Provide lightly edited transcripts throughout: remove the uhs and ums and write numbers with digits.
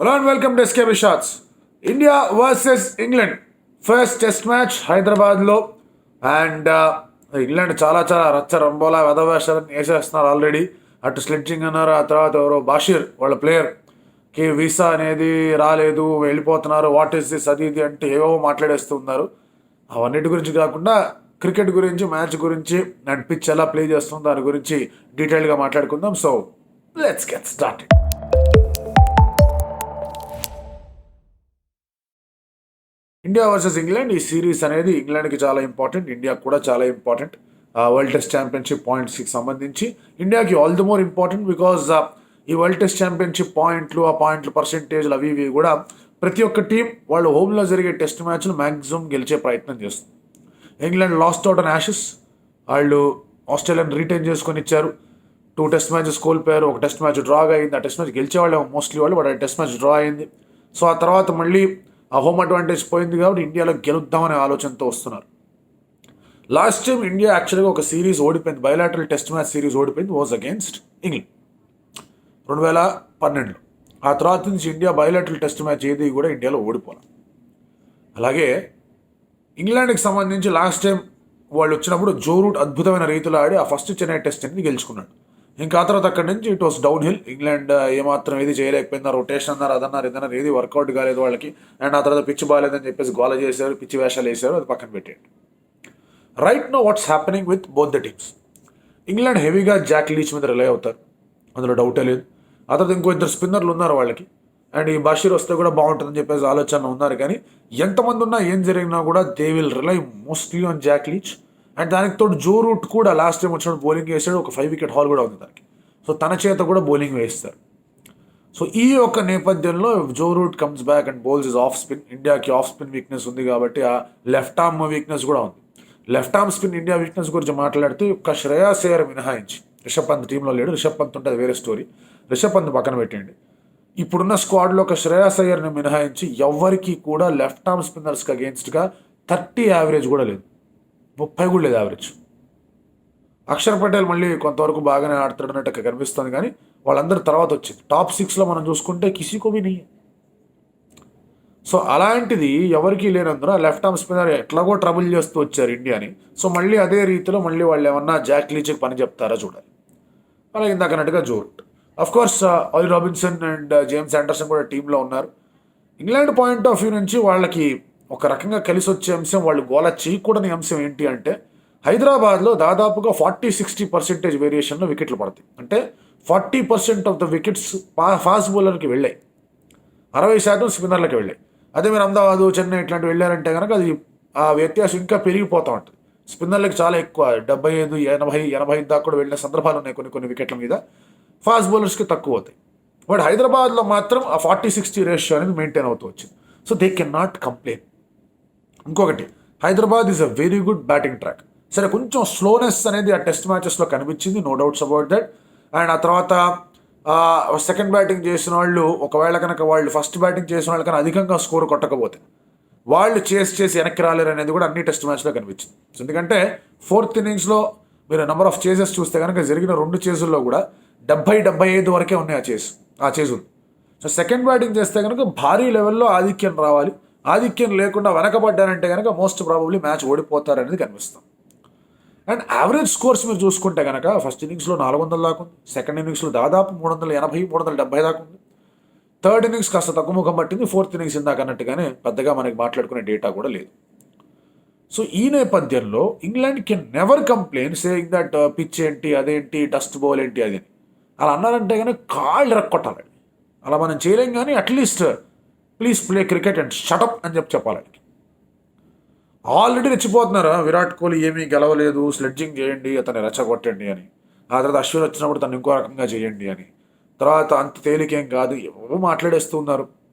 Hello and welcome to SKB Shots. India versus England. First test match హైదరాబాద్లో and England చాలా రచ్చ రంబోలా వెధవేషాలను వేసేస్తున్నారు already. అటు స్లెడ్జింగ్ అన్నారు, ఆ తర్వాత ఎవరో బాషీర్ వాళ్ళ ప్లేయర్కి వీసా అనేది రాలేదు, వెళ్ళిపోతున్నారు, వాట్ ఈస్ దిస్ అది ఇది అంటే ఏవో మాట్లాడేస్తున్నారు. అవన్నిటి గురించి కాకుండా క్రికెట్ గురించి, మ్యాచ్ గురించి అండ్ పిచ్ ఎలా ప్లే చేస్తుంది దాని గురించి డీటెయిల్గా మాట్లాడుకుందాం. So let's get started. India versus England, ఈ సిరీస్ అనేది ఇంగ్లాండ్కి చాలా ఇంపార్టెంట్, ఇండియాకి కూడా చాలా ఇంపార్టెంట్. వరల్డ్ టెస్ట్ ఛాంపియన్షిప్ పాయింట్స్కి సంబంధించి ఇండియాకి all the more important because ఈ వరల్డ్ టెస్ట్ ఛాంపియన్షిప్ పాయింట్లు, ఆ పాయింట్లు పర్సెంటేజ్లు అవి ఇవి కూడా ప్రతి ఒక్క టీం వాళ్ళు హోమ్లో జరిగే టెస్ట్ మ్యాచ్లు మ్యాక్సిమం గెలిచే ప్రయత్నం చేస్తుంది. England last out on Ashes, వాళ్ళు ఆస్ట్రేలియాని రీటైన్ చేసుకొని ఇచ్చారు. 2 టెస్ట్ మ్యాచెస్ కోల్పోయారు, ఒక టెస్ట్ మ్యాచ్ డ్రాగా అయింది. ఆ టెస్ట్ మ్యాచ్ గెలిచేవాళ్ళు మోస్ట్లీ వాళ్ళు, బట్ ఆ టెస్ట్ మ్యాచ్ డ్రా అయింది. సో ఆ తర్వాత మళ్ళీ ఆ హోమ్ అడ్వాంటేజ్ పోయింది కాబట్టి ఇండియాలో గెలుద్దామనే ఆలోచనతో వస్తున్నారు. లాస్ట్ టైం ఇండియా యాక్చువల్గా ఒక సిరీస్ ఓడిపోయింది, బయలాటరల్ టెస్ట్ మ్యాచ్ సిరీస్ ఓడిపోయింది, వాజ్ అగేన్స్ట్ ఇంగ్లాండ్ 2012లో. ఆ తర్వాత నుంచి ఇండియా బయలాటరల్ టెస్ట్ మ్యాచ్ ఏది కూడా ఇండియాలో ఓడిపోవాలి. అలాగే ఇంగ్లాండ్కి సంబంధించి లాస్ట్ టైం వాళ్ళు వచ్చినప్పుడు జో రూట్ అద్భుతమైన రీతిలో ఆడి ఆ ఫస్ట్ చెన్నై టెస్ట్ అనేది గెలుచుకున్నాడు. ఇంకా ఆ తర్వాత అక్కడి నుంచి it was down hill. England ఏమాత్రం ఏది చేయలేకపోయింది, రొటేషన్ అన్నారు, అదన్నారు, ఇదన్నారు, ఏది వర్కౌట్ కాలేదు వాళ్ళకి. అండ్ ఆ తర్వాత పిచ్ బాగాలేదని చెప్పేసి గోల చేశారు, పిచ్చి వేషాలు వేశారు, అది పక్కన పెట్టేయండి. Right know what's happening with both the teams. England హెవీగా జాక్ లీచ్ మీద రిలై అవుతారు, అందులో డౌటే లేదు. ఆ తర్వాత ఇంకో 2 స్పిన్నర్లు ఉన్నారు వాళ్ళకి, అండ్ ఈ బషీర్ వస్తే కూడా బాగుంటుందని చెప్పేసి ఆలోచన ఉన్నారు. కానీ ఎంతమంది ఉన్నా ఏం జరిగినా కూడా they will rely mostly on Jack Leach. And దానికి తోడు జో రూట్ కూడా లాస్ట్ టైం వచ్చినప్పుడు బౌలింగ్ వేసాడు, ఒక 5 వికెట్ హాల్ కూడా ఉంది దానికి. సో తన చేత కూడా బౌలింగ్ వేస్తారు. సో ఈ యొక్క నేపథ్యంలో Joe Root comes back and bowls is off spin. ఇండియాకి ఆఫ్ స్పిన్ వీక్నెస్ ఉంది కాబట్టి ఆ లెఫ్ట్ ఆర్మ్ వీక్నెస్ కూడా ఉంది. Left arm spin India weakness గురించి మాట్లాడితే ఒక శ్రేయాస్ అయ్యర్ మినహాయించి, రిషబ్ పంత్ టీంలో లేడు, రిషబ్ పంత్ ఉంటుంది వేరే స్టోరీ, రిషబ్ పంత్ పక్కన పెట్టండి. ఇప్పుడున్న స్క్వాడ్లో ఒక శ్రేయాస్ అయ్యర్ని మినహాయించి ఎవరికి కూడా లెఫ్ట్ ఆర్మ్ స్పిన్నర్స్కి అగేన్స్ట్గా 30 యావరేజ్ కూడా లేదు, 30 కూడా లేదు యావరేజ్. అక్షర్ పటేల్ మళ్ళీ కొంతవరకు బాగానే ఆడుతాడు అన్నట్టు కనిపిస్తుంది, కానీ వాళ్ళందరూ తర్వాత వచ్చింది. టాప్ 6లో మనం చూసుకుంటే కిసికోవి నెయ్యి. సో అలాంటిది ఎవరికి లేనందున లెఫ్ట్ ఆర్మ్ స్పిన్నర్ ఎట్లాగో ట్రబుల్ చేస్తూ వచ్చారు ఇండియాని. సో మళ్ళీ అదే రీతిలో మళ్ళీ వాళ్ళు ఏమన్నా జాక్ లీచ్కి పని చెప్తారా చూడాలి. అలాగే ఇందాకన్నట్టుగా Joe Root, of course Ollie Robinson and James Anderson కూడా టీంలో ఉన్నారు. ఇంగ్లాండ్ పాయింట్ ఆఫ్ వ్యూ నుంచి వాళ్ళకి ఒక రకంగా కలిసి వచ్చే అంశం, వాళ్ళు గోల చేయకూడని అంశం ఏంటి అంటే హైదరాబాద్లో దాదాపుగా 40-60% వేరియేషన్లో వికెట్లు పడతాయి. అంటే 40% ఆఫ్ ద వికెట్స్ ఫాస్ట్ బౌలర్కి వెళ్ళాయి, 60% స్పిన్నర్లకి వెళ్ళాయి. అదే మీరు అహ్మదాబాదు, చెన్నై ఇట్లాంటివి వెళ్ళారంటే కనుక అది ఆ వ్యత్యాసం ఇంకా పెరిగిపోతూ ఉంటుంది. స్పిన్నర్లకి చాలా ఎక్కువ, 75-80 దాకా కూడా వెళ్ళిన సందర్భాలు ఉన్నాయి కొన్ని వికెట్ల మీద. ఫాస్ట్ బౌలర్స్కి తక్కువ అవుతాయి. బట్ హైదరాబాద్లో మాత్రం ఆ 40-60 రేషియో అనేది మెయింటైన్ అవుతూ వచ్చింది. So they can not complain. ఇంకొకటి, Hyderabad is a very good batting track. సరే కొంచెం స్లోనెస్ అనేది ఆ టెస్ట్ మ్యాచెస్లో కనిపించింది, no doubts about that. And ఆ తర్వాత సెకండ్ బ్యాటింగ్ చేసిన వాళ్ళు ఒకవేళ కనుక వాళ్ళు ఫస్ట్ బ్యాటింగ్ చేసిన వాళ్ళకన్నా అధికంగా స్కోర్ కొట్టకపోతే వాళ్ళు చేసి వెనక్కి రాలేరు అనేది కూడా అన్ని టెస్ట్ మ్యాచ్లో కనిపించింది. ఎందుకంటే 4th ఇన్నింగ్స్లో మీరు నెంబర్ ఆఫ్ చేజెస్ చూస్తే కనుక జరిగిన 2 చేజుల్లో కూడా 70-75 వరకే ఉన్నాయి ఆ చేజులు. సో సెకండ్ బ్యాటింగ్ చేస్తే కనుక భారీ లెవెల్లో ఆధిక్యం రావాలి. ఆధిక్యం లేకుండా వెనకబడ్డారంటే కనుక మోస్ట్ ప్రాబబ్లీ మ్యాచ్ ఓడిపోతారనేది కనిపిస్తుంది. అండ్ యావరేజ్ స్కోర్స్ మీరు చూసుకుంటే కనుక ఫస్ట్ ఇన్నింగ్స్లో 400 దాకా ఉంది, సెకండ్ ఇన్నింగ్స్లో దాదాపు 380-370 దాకా ఉంది, థర్డ్ ఇన్నింగ్స్ కాస్త తక్కువ ముఖం పట్టింది, 4th ఇన్నింగ్స్ ఇందాక అన్నట్టుగానే పెద్దగా మనకి మాట్లాడుకునే డేటా కూడా లేదు. సో ఈ నేపథ్యంలో England can never complain saying that pitch ఏంటి, అదేంటి, డస్ట్ బౌల్ ఏంటి, అది అలా అన్నారంటే కనుక కాళ్ళు రక్కొట్టాలి. అలా మనం చేయలేం, కానీ at least please play cricket and shut up అని చెప్పాలి. ఆల్రెడీ రెచ్చిపోతున్నారు, విరాట్ కోహ్లీ ఏమీ గెలవలేదు, స్లెడ్జింగ్ చేయండి, అతన్ని రెచ్చగొట్టండి అని. ఆ తర్వాత అశ్విన్ వచ్చినప్పుడు తను ఇంకో రకంగా చేయండి అని. తర్వాత అంత తేలికేం కాదు, ఎవరో మాట్లాడేస్తున్నారు,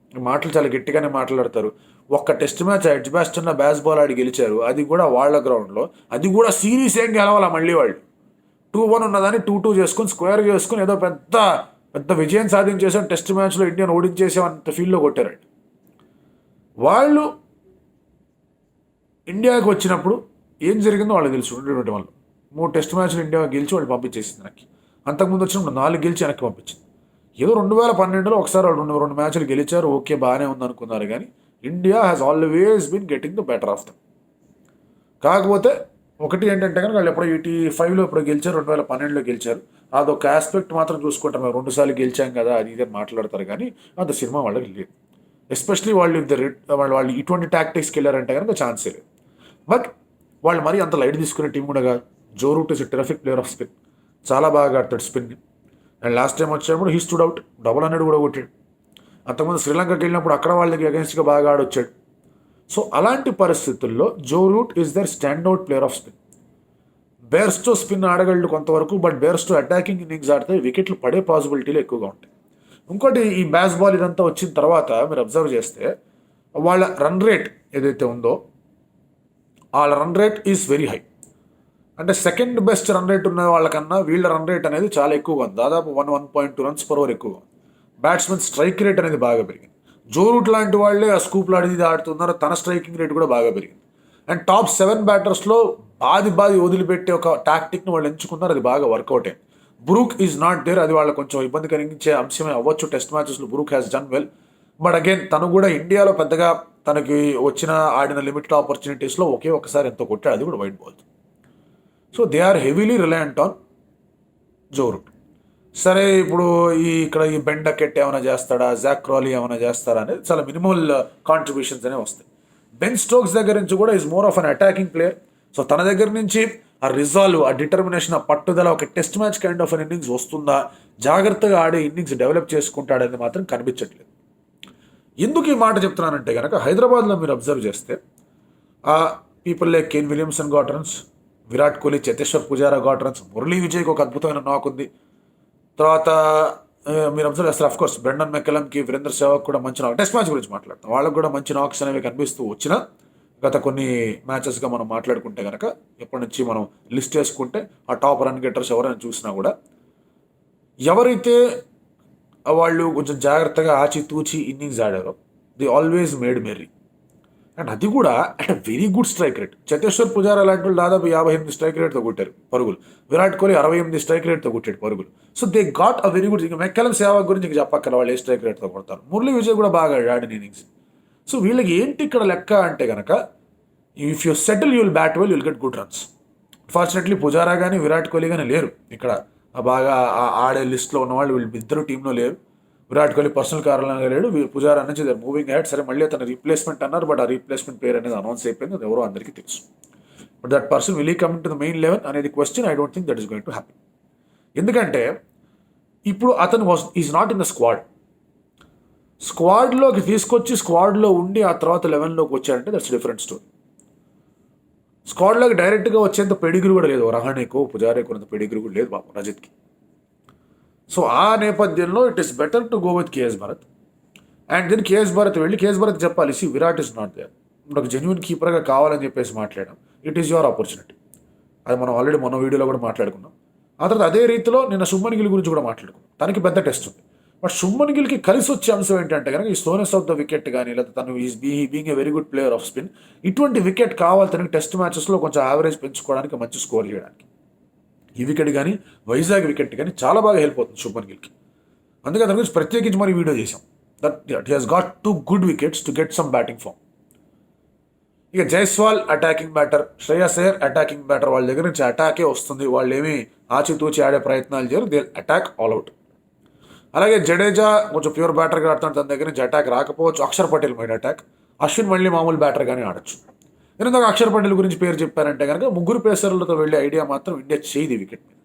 మాటలు చాలా గట్టిగానే మాట్లాడతారు. ఒక్క టెస్ట్ మ్యాచ్ ఎడ్జ్ బ్యాస్టర్లో బ్యాస్ బాల్ ఆడి గెలిచారు, అది కూడా వాళ్ళ గ్రౌండ్లో, అది కూడా సిరీస్ ఏం గెలవాలా. మళ్ళీ వాళ్ళు 2-1 ఉన్నదాన్ని 2-2 చేసుకుని స్క్వేర్ చేసుకుని ఏదో పెద్ద విజయం సాధించేసాం, టెస్ట్ మ్యాచ్లో ఇండియాను ఓడించేసాం అంత ఫీల్డ్లో కొట్టారండి. వాళ్ళు ఇండియాకి వచ్చినప్పుడు ఏం జరిగిందో వాళ్ళకి తెలుసు. 2021లో 3 టెస్ట్ మ్యాచ్లు ఇండియా గెలిచి వాళ్ళు పంపించేసింది వెనక్కి. అంతకుముందు వచ్చినప్పుడు 4 గెలిచి వెనక్కి పంపించింది. ఏదో 2012లో ఒకసారి వాళ్ళు రెండు మ్యాచ్లు గెలిచారు, ఓకే బాగానే ఉంది అనుకున్నారు, కానీ India has always been getting the better of them. కాకపోతే ఒకటి ఏంటంటే కనుక వాళ్ళు ఎప్పుడో 85లో ఇప్పుడు గెలిచారు, 2012లో గెలిచారు, అదొక ఆస్పెక్ట్ మాత్రం చూసుకుంటాం, మేము 2 సార్లు గెలిచాం కదా అది ఇది అని మాట్లాడతారు, కానీ అంత సినిమా వాళ్ళకి లేదు. ఎస్పెషలీ వాళ్ళు ఇటువంటి టాక్టిక్స్కి వెళ్ళారంటే కనుక ఛాన్సే లేదు. బట్ వాళ్ళు మరీ అంత లైట్ తీసుకునే టీం కూడా కాదు. Joe Root is a terrific player of spin, చాలా బాగా ఆడతాడు స్పిన్ని. అండ్ లాస్ట్ టైం వచ్చేటప్పుడు హీ స్టూడ్ అవుట్, డబుల్ 100 కూడా కొట్టాడు. అంతకుముందు శ్రీలంకకి వెళ్ళినప్పుడు అక్కడ వాళ్ళకి అగెన్స్ట్గా బాగా ఆడొచ్చాడు. సో అలాంటి పరిస్థితుల్లో Joe Root is the standout player of spin. Bairstow spin ఆడగలడు కొంతవరకు, బట్ బేర్స్తో అటాకింగ్ ఇన్నింగ్స్ ఆడితే వికెట్లు పడే పాసిబిలిటీలు ఎక్కువగా ఉంటాయి. ఇంకోటి, ఈ బ్యాస్ బాల్ ఇదంతా వచ్చిన తర్వాత మీరు అబ్జర్వ్ చేస్తే వాళ్ళ రన్ రేట్ ఏదైతే ఉందో వాళ్ళ run rate is very high. అంటే సెకండ్ బెస్ట్ రన్ రేట్ ఉన్న వాళ్ళకన్నా వీళ్ళ రన్ రేట్ అనేది చాలా ఎక్కువగా ఉంది, దాదాపు 1.2 రన్స్ పర్ ఓవర్ ఎక్కువగా ఉంది. బ్యాట్స్మెన్ స్ట్రైక్ రేట్ అనేది బాగా పెరిగింది. జో రూట్ లాంటి వాళ్ళే ఆ స్కూప్లు ఆడి ఆడుతున్నారు, తన స్ట్రైకింగ్ రేట్ కూడా బాగా పెరిగింది. అండ్ టాప్ 7 బ్యాటర్స్లో బాది వదిలిపెట్టే ఒక టాక్టిక్ని వాళ్ళు ఎంచుకున్నారు, అది బాగా వర్కౌట్ అయింది. బ్రూక్ ఈజ్ నాట్ దేర్, అది వాళ్ళకి కొంచెం ఇబ్బంది కలిగించే అంశమే అవ్వచ్చు. టెస్ట్ మ్యాచెస్లో Brook has done well, but again తను కూడా ఇండియాలో పెద్దగా తనకి వచ్చిన ఆడిన లిమిటెడ్ ఆపర్చునిటీస్లో ఒకే ఒకసారి ఎంతో కొట్టాడు, అది కూడా white ball. So they are heavily reliant on Joe Root. సరే, ఇప్పుడు ఇక్కడ ఈ బెన్ డకెట్ ఏమైనా చేస్తాడా, జాక్ క్రాలీ ఏమైనా చేస్తారా అనేది చాలా మినిమల్ కాంట్రిబ్యూషన్స్ అనేవి వస్తాయి. బెన్ స్టోక్స్ దగ్గర నుంచి కూడా is more of an attacking player. So తన దగ్గర నుంచి ఆ రిజాల్వ్, ఆ డిటర్మినేషన్, ఆ పట్టుదల, ఒక test match kind of an innings వస్తుందా, జాగ్రత్తగా ఆడే ఇన్నింగ్స్ డెవలప్ చేసుకుంటాడని మాత్రం కనిపించట్లేదు. ఎందుకు ఈ మాట చెప్తున్నానంటే కనుక హైదరాబాద్లో మీరు అబ్జర్వ్ చేస్తే ఆ people like Kane Williamson got runs, Virat Kohli, Cheteshwar Pujara got runs, Murali విజయ్కి ఒక అద్భుతమైన నాక్ ఉంది. తర్వాత మీరు అబ్జర్వ్ చేస్తారు, అఫ్ కోర్స్ బ్రెండన్ మెక్కలంకి, వీరేంద్ర సెహ్వాగ్ కూడా మంచి నాక్. టెస్ట్ మ్యాచ్ గురించి మాట్లాడతాం, వాళ్ళకు కూడా మంచి నాక్స్ అనేవి కనిపిస్తూ వచ్చిన గత కొన్ని మ్యాచెస్గా మనం మాట్లాడుకుంటే కనుక, ఎప్పటి నుంచి మనం లిస్ట్ చేసుకుంటే ఆ టాప్ రన్ గెటర్స్ ఎవరైనా చూసినా కూడా ఎవరైతే వాళ్ళు కొంచెం జాగ్రత్తగా ఆచితూచి ఇన్నింగ్స్ ఆడారో they always made merry. And అది కూడా at a very good strike rate. Cheteshwar Pujara లాంటి వాళ్ళు దాదాపు 58 స్ట్రైక్ రేట్తో కొట్టారు పరుగులు, విరాట్ కోహ్లీ 68 స్ట్రైక్ రేట్తో కొట్టాడు పరుగులు. So they got a very good. ఇంకా మెక్కలం సేవాగ్ గురించి ఇంకా చెప్పక్కల, వాళ్ళు ఏ స్ట్రైక్ రేట్తో కొడతారు. మురళీ విజయ్ కూడా బాగా ఆడిన ఇన్నింగ్స్. సో వీళ్ళకి ఏంటి ఇక్కడ లెక్క అంటే కనుక, if you settle you'll bat well you'll get good runs. Fortunately Pujara కానీ విరాట్ కోహ్లీ కానీ లేరు ఇక్కడ బాగా ఆడే లిస్ట్లో ఉన్నవాళ్ళు, వీళ్ళు ఇద్దరు టీంలో లేరు. విరాట్ కోహ్లీ పర్సనల్ కారణంగా లేడు, పుజారా నుంచి దర్ మూవింగ్ హెడ్. సరే, మళ్ళీ తన రీప్లేస్మెంట్ అన్నారు, బట్ ఆ రీప్లేస్మెంట్ పేరు అనేది అనౌన్స్ అయిపోయింది, అది ఎవరో అందరికీ తెలుసు. But that person will come to the main 11 అనేది question. I don't think that is going to happy. ఎందుకంటే ఇప్పుడు అతను ఈజ్ నాట్ ఇన్ ద స్క్వాడ్లోకి తీసుకొచ్చి స్క్వాడ్లో ఉండి ఆ తర్వాత 11లోకి వచ్చాడంటే దట్స్ డిఫరెంట్ స్టోరీ. స్క్వాడ్లోకి డైరెక్ట్గా వచ్చేంత పెడిగ్రీ కూడా లేదు, రహానేకో పుజారేకో అంత పెడిగ్రీ కూడా లేదు బాబు రజిత్కి. సో ఆ నేపథ్యంలో it is better to go with KS Bharat. And then KS Bharat వెళ్ళి కేఎస్ భరత్ చెప్పాలి, see Virat is not there, ఒక జెన్యున్ కీపర్గా కావాలని చెప్పేసి మాట్లాడడం. It is your opportunity. అది మనం ఆల్రెడీ మన వీడియోలో కూడా మాట్లాడుకున్నాం. ఆ తర్వాత అదే రీతిలో నిన్న శుభ్మన్ గిల్ గురించి కూడా మాట్లాడుకున్నాం. తనకి పెద్ద టెస్ట్ ఉంది, బట్ శుభ్మన్ గిల్కి కలిసి వచ్చే అంశం ఏంటంటే కనుక ఈ స్లోనెస్ ఆఫ్ ద వికెట్ కానీ, లేదా తను is being a very good player of spin, ఇటువంటి వికెట్ కావాలి తనకి టెస్ట్ మ్యాచెస్లో కొంచెం యావరేజ్ పెంచుకోవడానికి, మంచి స్కోర్ చేయడానికి. ఈ వికెట్ కానీ వైజాగ్ వికెట్ కానీ చాలా బాగా హెల్ప్ అవుతుంది శుభ్మన్ గిల్కి. అందుకే దాని గురించి ప్రత్యేకించి మరి వీడియో చేసాం. That he has got 2 good wickets to get some batting form. ఇక Jaiswal attacking batter, Shreyas Iyer attacking batter, వాళ్ళ దగ్గర నుంచి అటాకే వస్తుంది, వాళ్ళు ఏమీ ఆచితూచి ఆడే ప్రయత్నాలు చేయరు, దే అటాక్ ఆల్ అవుట్. అలాగే జడేజా కొంచెం ప్యూర్ బ్యాటర్గా ఆడుతాడు, తన దగ్గర నుంచి అటాక్ రాకపోవచ్చు. అక్షర్ పటేల్ మైడ్ అటాక్, అశ్విన్ మళ్ళీ మామూలు బ్యాటర్గానే ఆడొచ్చు. నేను ఇందాక అక్షర్ పటేల్ గురించి పేరు చెప్పారంటే కనుక, ముగ్గురు పేసర్లతో వెళ్ళే ఐడియా మాత్రం ఇండియా చేయదు వికెట్ మీద.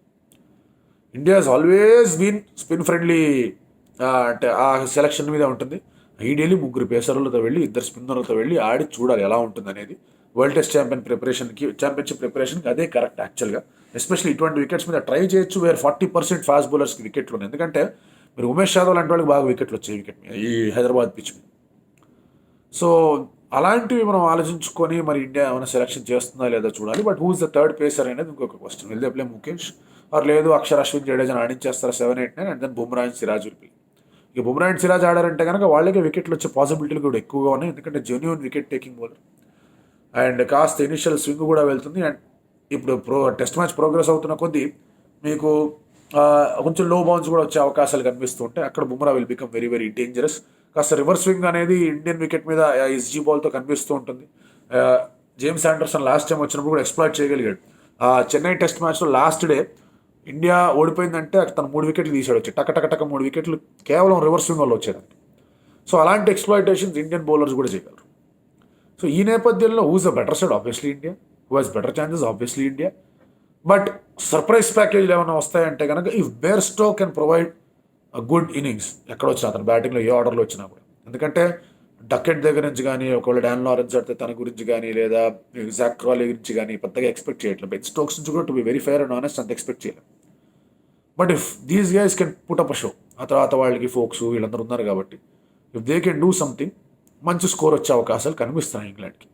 India has always been spin friendly, అంటే ఆ సెలక్షన్ మీద ఉంటుంది. ఐడియలీ ముగ్గురు పేసర్లతో వెళ్ళి, 2 స్పిన్నర్లతో వెళ్ళి ఆడి చూడాలి ఎలా ఉంటుంది అనేది. వరల్డ్ టెస్ట్ ఛాంపియన్షిప్ ప్రిపరేషన్కి అదే కరెక్ట్ యాక్చువల్గా. ఎస్పెషల్లీ ఇటువంటి వికెట్స్ మీద ట్రై చేయొచ్చు, వేర్ 40% ఫాస్ట్ బౌలర్స్కి వికెట్లు ఉన్నాయి. ఎందుకంటే మీరు ఉమేష్ యాదవ్ లాంటి వాళ్ళకి బాగా వికెట్లు వచ్చాయి వికెట్ మీద, ఈ హైదరాబాద్ పిచ్ మీద. సో అలాంటివి మనం ఆలోచించుకొని మరి ఇండియా ఏమైనా సెలెక్షన్ చేస్తుందా లేదా చూడాలి. But who's the third pacer అనేది ఇంకొక question. Will they play Mukesh or లేదు అక్షర్, అశ్విన్, జడేజా ఆడించేస్తారా 7, 8, 9 and then Bumrah and Siraj will play. ఇక బుమ్రా అండ్ సిరాజ్ ఆడారంటే కనుక వాళ్ళకే వికెట్లు వచ్చే పాసిబిలిటీలు కూడా ఎక్కువగా ఉన్నాయి, ఎందుకంటే genuine wicket taking bowler and కాస్త ఇనిషియల్ స్వింగ్ కూడా వెళ్తుంది. అండ్ ఇప్పుడు టెస్ట్ మ్యాచ్ ప్రోగ్రెస్ అవుతున్న కొద్దీ మీకు కొంచెం లో బౌన్స్ కూడా వచ్చే అవకాశాలు కనిపిస్తుంటాయి. అక్కడ Bumrah will become very very dangerous. కాస్త రివర్స్ స్వింగ్ అనేది ఇండియన్ వికెట్ మీద ఎస్జీ బాల్తో కనిపిస్తూ ఉంటుంది. ఆ, జేమ్స్ ఆండర్సన్ లాస్ట్ టైం వచ్చినప్పుడు కూడా ఎక్స్ప్లాయిట్ చేయగలిగాడు. చెన్నై టెస్ట్ మ్యాచ్లో లాస్ట్ డే ఇండియా ఓడిపోయిందంటే తను 3 వికెట్లు తీసాడు, వచ్చి టక టక టక 3 వికెట్లు కేవలం రివర్స్ స్వింగ్ వల్ల వచ్చేదానికి. సో అలాంటి ఎక్స్ప్లాయిటేషన్స్ ఇండియన్ బౌలర్స్ కూడా చేయగలరు. సో ఈ నేపథ్యంలో who's the better side? Obviously India. Who has better chances? Obviously India. But surprise ప్యాకేజ్లు ఏమైనా వస్తాయంటే కనుక if Bairstow can provide good innings ఎక్కడ వచ్చినా, అతను బ్యాటింగ్లో ఏ ఆర్డర్లో వచ్చినా కూడా. ఎందుకంటే డకెట్ దగ్గర నుంచి కానీ, ఒకవేళ డాన్ లారెన్స్ అయితే తన గురించి కానీ, లేదా జాక్ క్రాలీ గురించి కానీ పెద్దగా ఎక్స్పెక్ట్ చేయట్లేదు. బెన్ స్టోక్స్ నుంచి కూడా to be very fair and honest అంత ఎక్స్పెక్ట్ చేయలేదు. But if these guys can put up a show, ఆ తర్వాత వాళ్ళకి ఫోక్స్ వీళ్ళందరూ ఉన్నారు కాబట్టి if they can do something, మంచి స్కోర్ వచ్చే అవకాశాలు కనిపిస్తున్నాయి ఇంగ్లాండ్కి.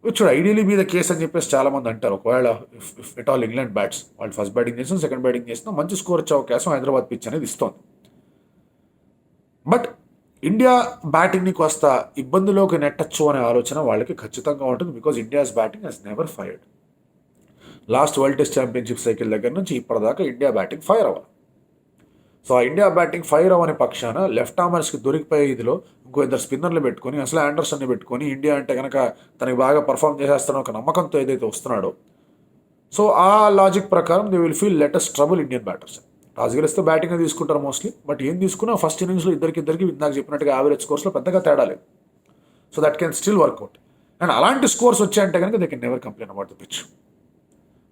Which ideally be the case అని చెప్పేసి చాలామంది అంటారు. ఒకవేళ if at all England bats, వాళ్ళు ఫస్ట్ బ్యాటింగ్ చేసినా సెకండ్ బ్యాటింగ్ చేసినా మంచి స్కోర్ వచ్చే అవకాశం హైదరాబాద్ పిచ్ అనేది ఇస్తోంది. బట్ ఇండియా బ్యాటింగ్ని కాస్త ఇబ్బందిలోకి నెట్టచ్చు అనే ఆలోచన వాళ్ళకి ఖచ్చితంగా ఉంటుంది. Because India's batting has never fired. Last world test championship cycle దగ్గర నుంచి ఇప్పటిదాకా ఇండియా బ్యాటింగ్ ఫైర్ అవ్వాలి. సో ఆ ఇండియా బ్యాటింగ్ ఫైర్ అవ్వని పక్షాన లెఫ్ట్ ఆర్మర్స్కి దొరికిపోయే ఇదిలో ఇంకో 2 స్పిన్నర్లు పెట్టుకొని, అసలు ఆండర్సన్ని పెట్టుకొని ఇండియా అంటే కనుక తనకి బాగా పర్ఫామ్ చేసేస్తానో ఒక నమ్మకంతో ఏదైతే వస్తున్నాడో, సో ఆ లాజిక్ ప్రకారం they will feel latest trouble Indian batters. Toss గెలిస్తే బ్యాటింగ్ తీసుకుంటారు మోస్ట్లీ. బట్ ఏం తీసుకున్నా ఫస్ట్ ఇన్నింగ్స్లో ఇద్దరికి ఇందాక చెప్పినట్టుగా యావరేజ్ స్కోర్స్లో పెద్దగా తేడా లేదు. So that can still work out. And అలాంటి స్కోర్స్ వచ్చాయంటే కనుక they can never complaint about the pitch.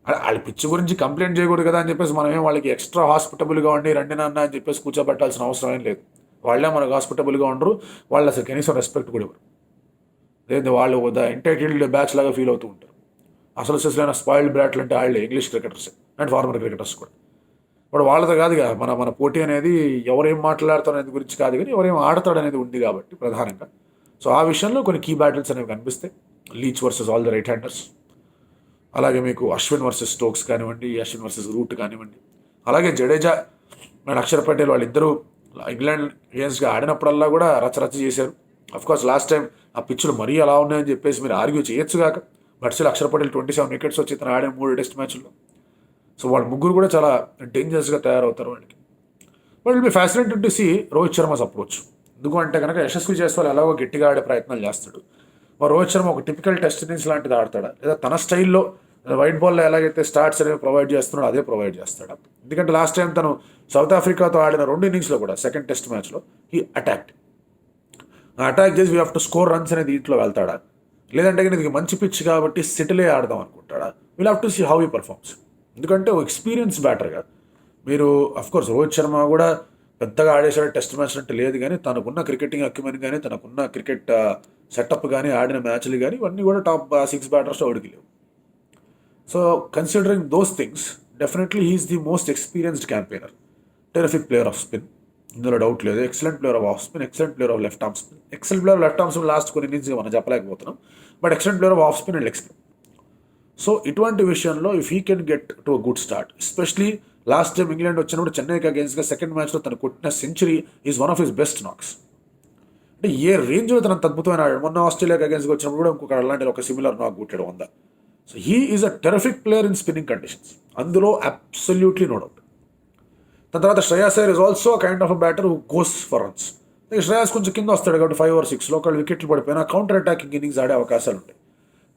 వాళ్ళ పిచ్ గురించి కంప్లైంట్ చేయకూడదు కదా అని చెప్పేసి మనమేం వాళ్ళకి ఎక్స్ట్రా హాస్పిటబుల్గా ఉండి రండి నాన్న అని చెప్పేసి కూర్చోబెట్టాల్సిన అవసరం ఏం లేదు. వాళ్ళే మనకు హాస్పిటబుల్గా ఉండరు, వాళ్ళు అసలు కనీసం రెస్పెక్ట్ కూడా ఇవ్వరు. లేదు, వాళ్ళు ద ఎంటైటిల్డ్ బ్యాచ్ లాగా ఫీల్ అవుతూ ఉంటారు. అసలు స్పాయిల్డ్ బ్రాట్లు అంటే వాళ్ళే English cricketers and former cricketers కూడా. ఇప్పుడు వాళ్ళతో కాదు కదా మన పోటీ అనేది, ఎవరేం మాట్లాడతారు అనేది గురించి కాదు, కానీ ఎవరేం ఆడతాడు అనేది ఉంది కాబట్టి ప్రధానంగా. సో ఆ విషయంలో కొన్ని కీ బ్యాటిల్స్ అనేవి కనిపిస్తాయి. Leach versus all the right handers, అలాగే మీకు అశ్విన్ వర్సెస్ స్టోక్స్ కానివ్వండి, అశ్విన్ వర్సెస్ రూట్ కానివ్వండి, అలాగే జడేజా అండ్ అక్షర్ పటేల్ వాళ్ళిద్దరూ ఇంగ్లాండ్ అగేన్స్ట్గా ఆడినప్పుడల్లా కూడా రచ్చరచ్చ చేశారు. అఫ్కోర్స్ లాస్ట్ టైం ఆ పిచ్చులు మరీ అలా ఉన్నాయని చెప్పేసి మీరు ఆర్గ్యూ చేయొచ్చు కాక, but still Akshar Patel 27 wickets వచ్చి తను ఆడిన 3 టెస్ట్ మ్యాచ్ల్లో. సో వాళ్ళ ముగ్గురు కూడా చాలా డేంజరస్గా తయారవుతారు వాళ్ళకి. But will be fascinated to see Rohit Sharma's approach. ఎందుకంటే కనుక యశస్వి జైస్వాల్ ఎలాగో గట్టిగా ఆడే ప్రయత్నాలు చేస్తాడు. మరి రోహిత్ శర్మ ఒక టిపికల్ టెస్ట్ ఇన్నింగ్స్ లాంటిది ఆడతాడా, లేదా తన స్టైల్లో వైట్ బాల్లో ఎలాగైతే స్టార్ట్స్ అనేవి ప్రొవైడ్ చేస్తున్నాడో అదే ప్రొవైడ్ చేస్తాడా? ఎందుకంటే లాస్ట్ టైం తను సౌత్ ఆఫ్రికాతో ఆడిన 2 ఇన్నింగ్స్లో కూడా సెకండ్ టెస్ట్ మ్యాచ్లో ఈ అటాక్ చేసి we have to score runs అనేది దీంట్లో వెళ్తాడా, లేదంటే కానీ ఇది మంచి పిచ్ కాబట్టి సెటిలే ఆడదాం అనుకుంటాడా? Will have to see how he performs. ఎందుకంటే ఒక ఎక్స్పీరియన్స్ బ్యాటర్గా మీరు, అఫ్కోర్స్ రోహిత్ శర్మ కూడా పెద్దగా ఆడేసాడు టెస్ట్ మ్యాచ్ అంటే లేదు, కానీ తనకున్న క్రికెటింగ్ అక్యుమెన్ కానీ, తనకున్న క్రికెట్ సెటప్ కానీ, ఆడిన మ్యాచ్లు కానీ ఇవన్నీ కూడా టాప్ 6 బ్యాటర్స్లో ఓడికి లేవు. So considering those things, definitely he's the most experienced campaigner. Terrific player of spin, ఇందులో డౌట్ లేదు. Excellent player of spin, excellent player of left arm spin, excellent player of left arm spin last కొన్ని innings మనం చెప్పలేకపోతున్నాం, but excellent player of spin and leg spin. So ఇటువంటి విషయంలో if he can get to a good start, especially last time England వచ్చినప్పుడు చెన్నైకి అగేన్స్ట్గా సెకండ్ మ్యాచ్లో తను కొట్టిన century is one of his best knocks. అంటే ఏ రేంజ్లో తన అద్భుతమైన ఆడాడు. మొన్న ఆస్ట్రేలియాకి అగేన్స్ట్గా వచ్చినప్పుడు కూడా ఇంకొక అలాంటి ఒక సిమిలర్ నాక్ కొట్టాడు 100. So he is a terrific player in spinning conditions, అందులో అబ్సల్యూట్లీ నో డౌట్. దాని తర్వాత Shreyas Iyer is also kind of a batter who goes for runs. Shreyas కొంచెం కింద వస్తాడు కాబట్టి 5 or 6 ఒకళ్ళు వికెట్లు పడిపోయినా కౌంటర్ అటాకింగ్ ఇన్నింగ్స్ ఆడే అవకాశాలు ఉంటాయి.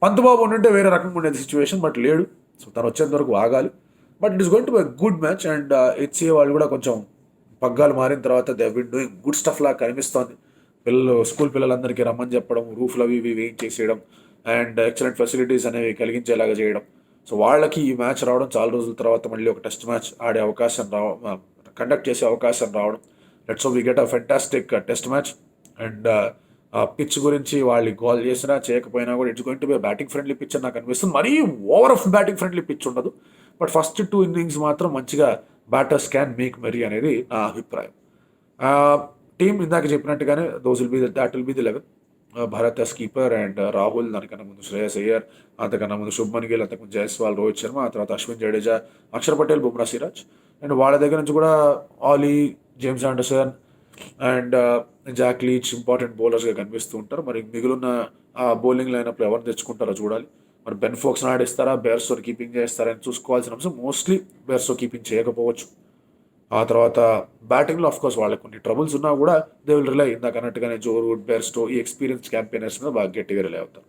పంతబాబు ఉంటే వేరే రకంగా ఉండేది సిచ్యువేషన్, బట్ లేడు. సో తను వచ్చేంత వరకు ఆగాలి. But it is going to be good match. And HCA వాళ్ళు కూడా కొంచెం పగ్గాలు మారిన తర్వాత they been doing good stuff లాగా కనిపిస్తోంది. స్కూల్ పిల్లలందరికీ రమ్మని చెప్పడం, రూఫ్లు అవి ఇవి వేయించేసేయడం, అండ్ ఎక్సలెంట్ ఫెసిలిటీస్ అనేవి కలిగించేలాగా చేయడం. సో వాళ్ళకి ఈ మ్యాచ్ రావడం, చాలా రోజుల తర్వాత మళ్ళీ ఒక టెస్ట్ మ్యాచ్ ఆడే అవకాశం కండక్ట్ చేసే అవకాశం రావడం. Let's hope we get a fantastic test match. And pitch గురించి వాళ్ళు గోల్ చేసినా చేయకపోయినా కూడా it's going to be batting friendly pitch అని నాకు అనిపిస్తుంది. మరీ over of batting friendly pitch ఉండదు, బట్ ఫస్ట్ 2 ఇన్నింగ్స్ మాత్రం మంచిగా బ్యాటర్స్ క్యాన్ మేక్ మెరీ అనేది నా అభిప్రాయం. టీమ్ ఇందాక చెప్పినట్టుగానే that will be the 11. Bharat as keeper and Rahul, దానికన్నా ముందు శ్రేయస్ అయ్యర్, అంతకన్నా ముందు శుభ్మన్ గిల్, అంతకుముందు జైస్వాల్, రోహిత్ శర్మ, ఆ తర్వాత అశ్విన్, జడేజా, అక్షర్ పటేల్, బుమ్రా, సిరాజ్. అండ్ వాళ్ళ దగ్గర నుంచి కూడా Ollie, James Anderson and Jack Leach important బౌలర్స్గా కనిపిస్తూ ఉంటారు. మరి మిగిలిన బౌలింగ్ లైనప్లో ఎవరు తెచ్చుకుంటారో చూడాలి. మరి బెన్ ఫోక్స్ని ఆడిస్తారా, బేర్స్తో కీపింగ్ చేస్తారా అని చూసుకోవాల్సిన అంశం. మోస్ట్లీ బేర్స్తో కీపింగ్ చేయకపోవచ్చు. ఆ తర్వాత బ్యాటింగ్లో ఆఫ్ కోర్స్ వాళ్ళకి కొన్ని ట్రబుల్స్ ఉన్నా కూడా దే విల్ రిలై ఇందాక అన్నట్టుగానే జో రూట్ బెర్స్టో ఈ ఎక్స్పీరియన్స్ క్యాంపెయినర్స్ మీద బాగా గట్టిగా రిలై అవుతారు.